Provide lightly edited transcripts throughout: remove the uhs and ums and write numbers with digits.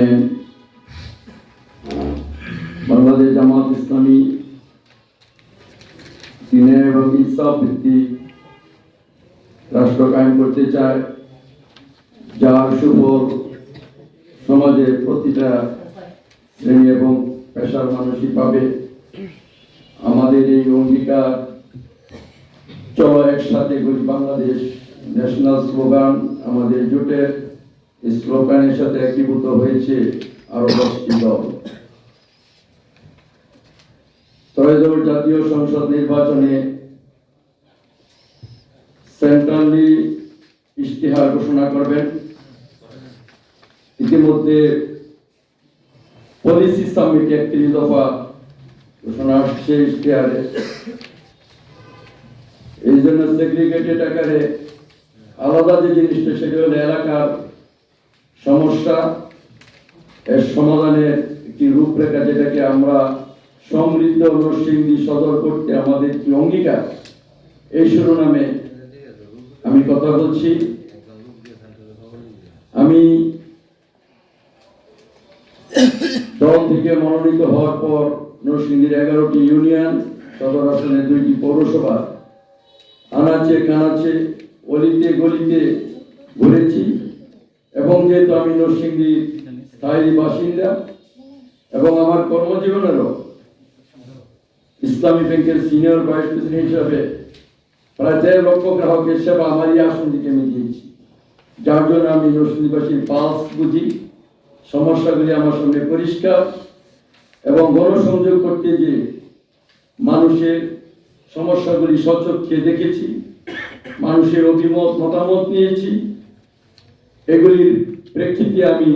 জানেন বাংলাদেশ জামাত ইসলামী দিনের এবং ইনসাফ ভিত্তিক রাষ্ট্র কায়েম করতে চায়, যার সুফল সমাজের প্রতিটা শ্রেণী এবং পেশার মানুষই পাবে। আমাদের এই অঙ্গীকার চলো একসাথে গড়ি বাংলাদেশ ন্যাশনাল স্লোগান আমাদের জোটের স্লোগানের সাথে একীভূত হয়েছে আরো 10টি দল। ত্রয়োদশ জাতীয় সংসদ নির্বাচনে সেন্ট্রালি ইশতেহার ঘোষণা করবেন। ইতিমধ্যে পলিসি সামিট 31 দফা ঘোষণা আসছে ইশতেহারে। এই জন্য সেগ্রিগেটেড আকারে আলাদা যে জিনিসটা সেটা হলো এলাকার সমস্যা, এর সমাধানের একটি রূপরেখা, যেটাকে আমরা সমৃদ্ধ নরসিংদী সদর করতে আমাদের কি অঙ্গীকার, এই শিরোনামে আমি কথা বলছি। আমি দল থেকে মনোনীত হওয়ার পর নরসিংদীর 11টি ইউনিয়ন, সদর আসনে 2টি পৌরসভা, আনাচে কানাচে অলিতে গলিতে ঘুরেছি। এবং যেহেতু আমি নরসিংদীর স্থায়ী বাসিন্দা এবং আমার কর্মজীবনেরও ইসলামী ব্যাংকের সিনিয়র ভাইস প্রেসিডেন্ট হিসাবে প্রায় 1.5 লক্ষ গ্রাহকের সেবা আমারই আসন থেকে আমি দিয়েছি, যার জন্য আমি নরসিংদীবাসীর পালস বুঝি, সমস্যাগুলি আমার সঙ্গে পরিষ্কার এবং গণসংযোগ করতে যে মানুষের সমস্যাগুলি সচক্ষে দেখেছি, মানুষের অভিমত মতামত নিয়েছি। এগুলির প্রেক্ষিতে আমি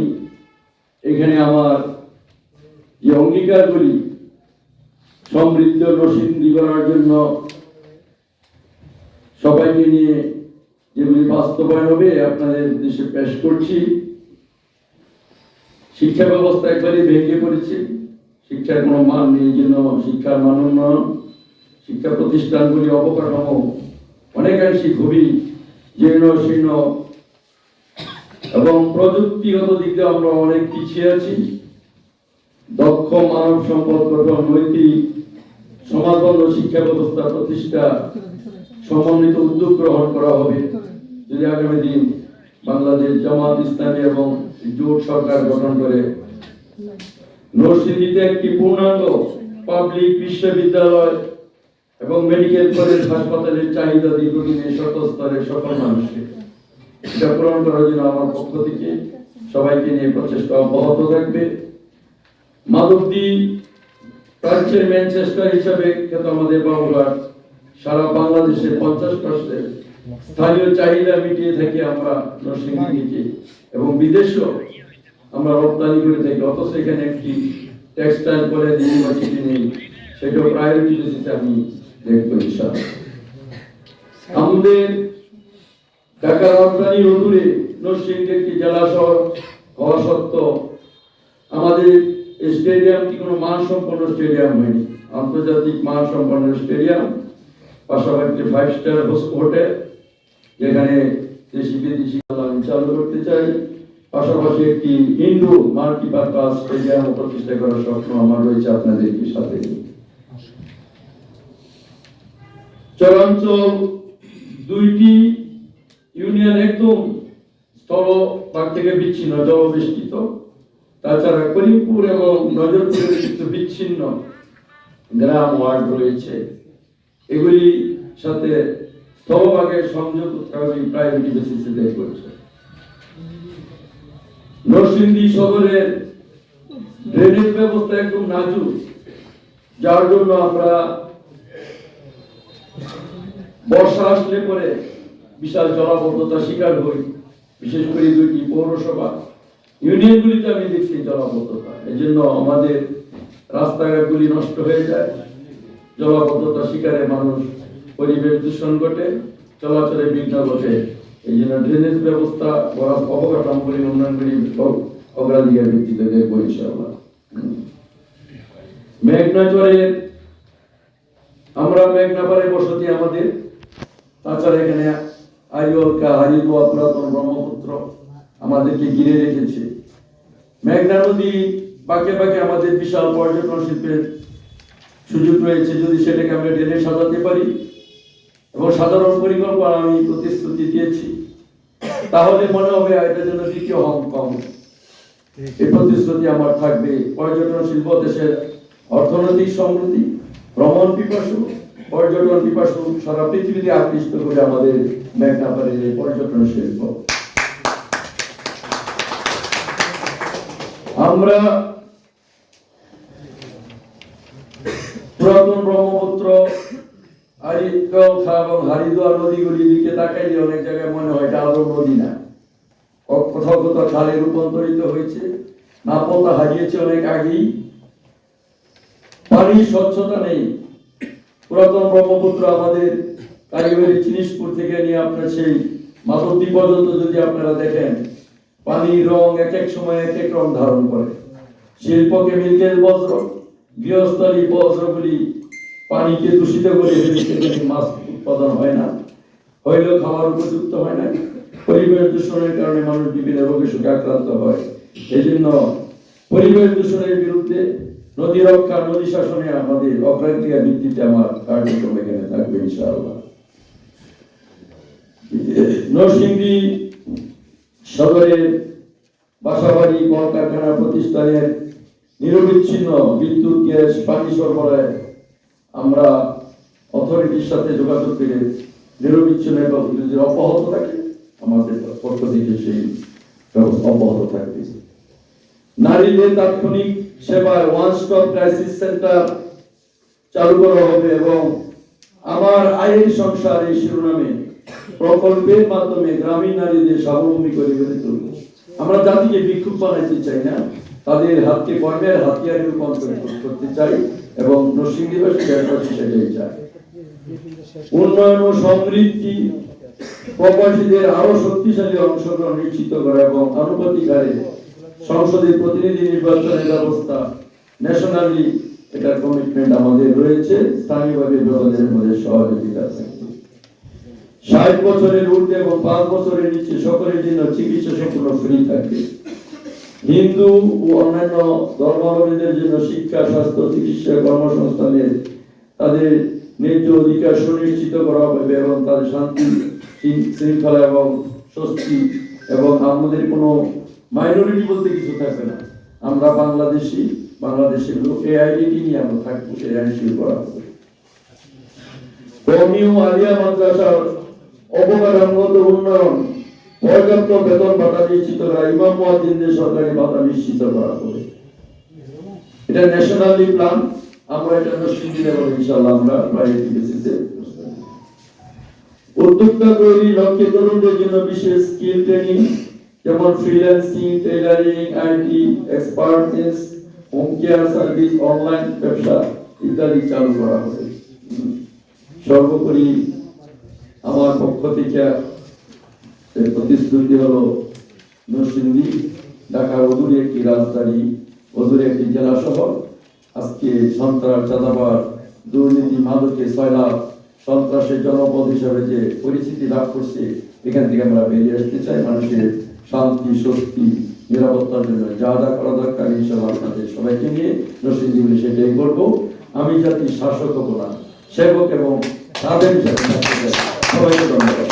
এখানে আমার যে অঙ্গীকারগুলি সমৃদ্ধ নরসিংদী করার জন্য সবাইকে নিয়ে যেগুলি বাস্তবায়ন হবে আপনাদের উদ্দেশ্যে পেশ করছি। শিক্ষা ব্যবস্থা একবারই ভেঙে পড়েছে, শিক্ষার কোনো মান নেই, জন্য শিক্ষার মান উন্নয়ন, শিক্ষা প্রতিষ্ঠানগুলি অবকাঠামো অনেকাংশই খুবই জীর্ণ শীর্ণ এবং প্রযুক্তিগত দিক দিয়ে আমরা অনেক পিছিয়ে আছি। দক্ষ মানব সম্পদ গঠন, নৈতিক সমাজবদ্ধ শিক্ষা ব্যবস্থা প্রতিষ্ঠা সমন্বিত উদ্যোগ গ্রহণ করা হবে যদি আগামী দিন বাংলাদেশ জামাত ইসলামী এবং জোট সরকার গঠন করে। নরসিংদীতে একটি পূর্ণাঙ্গ পাবলিক বিশ্ববিদ্যালয় এবং মেডিকেল কলেজ হাসপাতালের চাহিদা দীর্ঘদিনের সকল স্তরের সকল মানুষকে এটা পূরণ করার জন্য আমার পক্ষ থেকে সবাইকে নিয়ে প্রচেষ্টা অব্যাহত থাকবে। মাধবদী প্রাচ্যের ম্যানচেস্টার হিসাবে খ্যাত আমাদের বাবুঘাট সারা বাংলাদেশের 50% স্থানীয় চাহিদা মিটিয়ে থাকি আমরা নরসিংদী থেকে, এবং বিদেশেও আমরা রপ্তানি করে থাকি। অথচ এখানে একটি টেক্সটাইল কলেজ ইউনিভার্সিটি নেই, সেটাও প্রায়োরিটি বেসিসে আমি দেখবো ইনশাআল্লাহ। আমাদের ঢাকা রাজধানী অদূরে নরসিংদী একটি জেলা শহর হওয়া সত্ত্বেও আমাদের স্টেডিয়ামটি কোনো মানসম্পন্ন স্টেডিয়াম হয়নি, আন্তর্জাতিক মানসম্পন্ন স্টেডিয়াম, পাশাপাশি 5 স্টার হোটেল যেখানে দেশি বিদেশি আমি চালু করতে চাই, পাশাপাশি একটি ইনডোর মাল্টিপারপাস স্টেডিয়াম প্রতিষ্ঠা করার স্বপ্ন আমার রয়েছে আপনাদের সাথে। চরাঞ্চল 2টি ইউনিয়ন একদম স্থলভাগ থেকে বিচ্ছিন্ন, জলবেষ্টিত। তাছাড়া করিমপুর এবং নজরপুরের কিছু বিচ্ছিন্ন গ্রাম ওয়ার্ড রয়েছে, এগুলি সাথে স্থলভাগের সংযোগ প্রায়োরিটি বেসিসে দেয়া করছে। নরসিংদী শহরের ড্রেনেজ ব্যবস্থা একদম নাজুক, যার জন্য আমরা বর্ষা আসলে পরে বিশাল জলাবদ্ধতা শিকার হই। বিশেষ করে 2টি পৌরসভা ইউনিয়নগুলিতে আমি দেখছি জলাবদ্ধতা, এই জন্য আমাদের রাস্তাঘাটগুলি নষ্ট হয়ে যায়, জলাবদ্ধতা শিকারে মানুষ, পরিবেশ দূষণ ঘটে, চলাচলে বিঘ্ন ঘটে। এই জন্য ড্রেনেজ ব্যবস্থা অবকাঠামোগুলি উন্নয়নগুলি অগ্রাধিকার ভিত্তিতে দেখবো ইনশাআল্লাহ। মেঘনাচরের আমরা মেঘনাপাড়ে বসতি আমাদের, তাছাড়া এখানে আইওলকা হারিদোয়া পুরাতন ব্রহ্মপুত্র আমাদেরকে ঘিরে রেখেছে। মেঘনা নদী বাঁকে বাঁকে আমাদের বিশাল পর্যটন শিল্পের সুযোগ রয়েছে, যদি সেটাকে আমরা ঢেলে সাজাতে পারি এবং সাধারণ পরিকল্পনা আমি প্রতিশ্রুতি দিয়েছি, তাহলে মনে হবে এটা যেন দ্বিতীয় হংকং। এই প্রতিশ্রুতি আমার থাকবে। পর্যটন শিল্প দেশের অর্থনৈতিক সমৃদ্ধি, ভ্রমণ পিপাসু, পর্যটন পিপাসু সারা পৃথিবীতে আকৃষ্ট করে আমাদের মেঘনা পাড়ের এই পর্যটন শিল্প। আমরা পুরাতন ব্রহ্মপুত্র, এবং হারিদুয়ার নদীগুলির দিকে তাকাইলে অনেক জায়গায় মনে হয় এটা আদৌ নদী না, কোথাও কোথাও খালে রূপান্তরিত হয়েছে, নাপতা হারিয়েছে অনেক আগেই। পানির স্বচ্ছতা নেই। পুরাতন ব্রহ্মপুত্র আমাদের কারিগরি জিনিসপুর থেকে নিয়ে আপনার সেই মাধবদী পর্যন্ত যদি আপনারা দেখেন, পানির রং এক এক সময় এক এক রং ধারণ করে। শিল্প কেমিক্যাল বজ্র, গৃহস্থলী বজ্রগুলি পানিকে দূষিত করে মাছ উৎপাদন হয় না, হইলেও খাওয়ার উপযুক্ত হয় না। পরিবেশ দূষণের কারণে মানুষ বিভিন্ন রোগে সুখে আক্রান্ত হয়। এই জন্য পরিবেশ দূষণের বিরুদ্ধে নদী রক্ষা, নদী শাসনে আমাদের অগ্রাধিকার ভিত্তিতে আমার কার্যক্রম এখানে থাকবে ইনশাআল্লাহ। নরসিংদী সদরের বাসাবাড়ি কলকারখানা প্রতিষ্ঠানের নিরবিচ্ছিন্ন বিদ্যুৎ, গ্যাস, পানি সরবরাহে আমরা অথরিটির সাথে যোগাযোগ করে নিরবিচ্ছিন্ন যদি অব্যাহত থাকে, আমাদের পক্ষ থেকে সেই ব্যবস্থা অব্যাহত থাকবে। নারীদের তাৎক্ষণিক সেবায় ওয়ান স্টপ ক্রাইসিস সেন্টার চালু করা হবে এবং আমার আয়ের সংসার এই শিরোনামে প্রকল্পের মাধ্যমে গ্রামীণ নারীদের স্বাবলম্বী করে গড়ে তুলব। আমরা জাতিকে বিক্ষুব্ধ বানাইতে চাই না, তাদের হাতকে কর্মের হাতিয়ারে রূপান্তরিত করতে চাই এবং নরসিংদীবাসী সেটাই চাই। উন্নয়ন ও সমৃদ্ধি, প্রবাসীদের আরো শক্তিশালী অংশগ্রহণ নিশ্চিত করা এবং আনুপাতিক হারে সংসদীয় প্রতিনিধি নির্বাচনের ব্যবস্থা ন্যাশনালি, এটার কমিটমেন্ট আমাদের রয়েছে। স্থানীয়ভাবে ব্যবহারের মধ্যে সহযোগিতা থাকবে। 60 বছরের ঊর্ধ্বে এবং 5 বছরের নিচে সকলের জন্য চিকিৎসা সম্পূর্ণ ফ্রি থাকবে। হিন্দু ও অন্যান্য ধর্মাবলম্বীদের জন্য শিক্ষা, স্বাস্থ্য, চিকিৎসা, কর্মসংস্থানের তাদের ন্যায্য অধিকার সুনিশ্চিত করা হবে এবং তাদের শান্তি শৃঙ্খলা এবং স্বস্তি, এবং আমাদের কোনো মাইনরিটি বলতে কিছু থাকবে না। আমরা বাংলাদেশের লোক, এই আইডেন্টি নিয়ে আমরা থাকবো, সেই আইন শুরু করা হবে। কওমি ও আলিয়া মাদ্রাসার অবকাঠামোগত উন্নয়ন, পর্যাপ্ত বেতন ভাতা নিশ্চিত করা, ইমাম মুয়াজ্জিনদের সরকারি ভাতা নিশ্চিত করা হবে। এটা ন্যাশনালি প্ল্যান। আমরা এটা নরসিংদী লেভেলে ইনশাআল্লাহ আমরা প্রায়োরিটি বেসিসে উদ্যোক্তা তৈরি লক্ষ্যে তরুণদের জন্য বিশেষ স্কিল ট্রেনিং, যেমন freelancing, tailoring, IT expertise, home care service, online ব্যবসা ইত্যাদি চালু করা হবে। সর্বোপরি আমার পক্ষ থেকে প্রতিশ্রুতি হলো, নরসিংদী ঢাকার অদূরে একটি রাজধানী, অদূরে একটি জেলা শহর। আজকে সন্ত্রাস, চাঁদাবাদ, দুর্নীতি, মাদকের সয়লাভ, সন্ত্রাসের জনপদ হিসাবে যে পরিস্থিতি লাভ করছে, এখান থেকে আমরা বেরিয়ে আসতে চাই। মানুষের শান্তি, স্বস্তি, নিরাপত্তার জন্য যা যা করা দরকার ইনশাআল্লাহ আপনাদের সবাইকে নিয়ে নরসিংদী সেটাই করবো। আমি জাতির শাসক হব না, সেবক এবং তাদের সবাইকে ধন্যবাদ।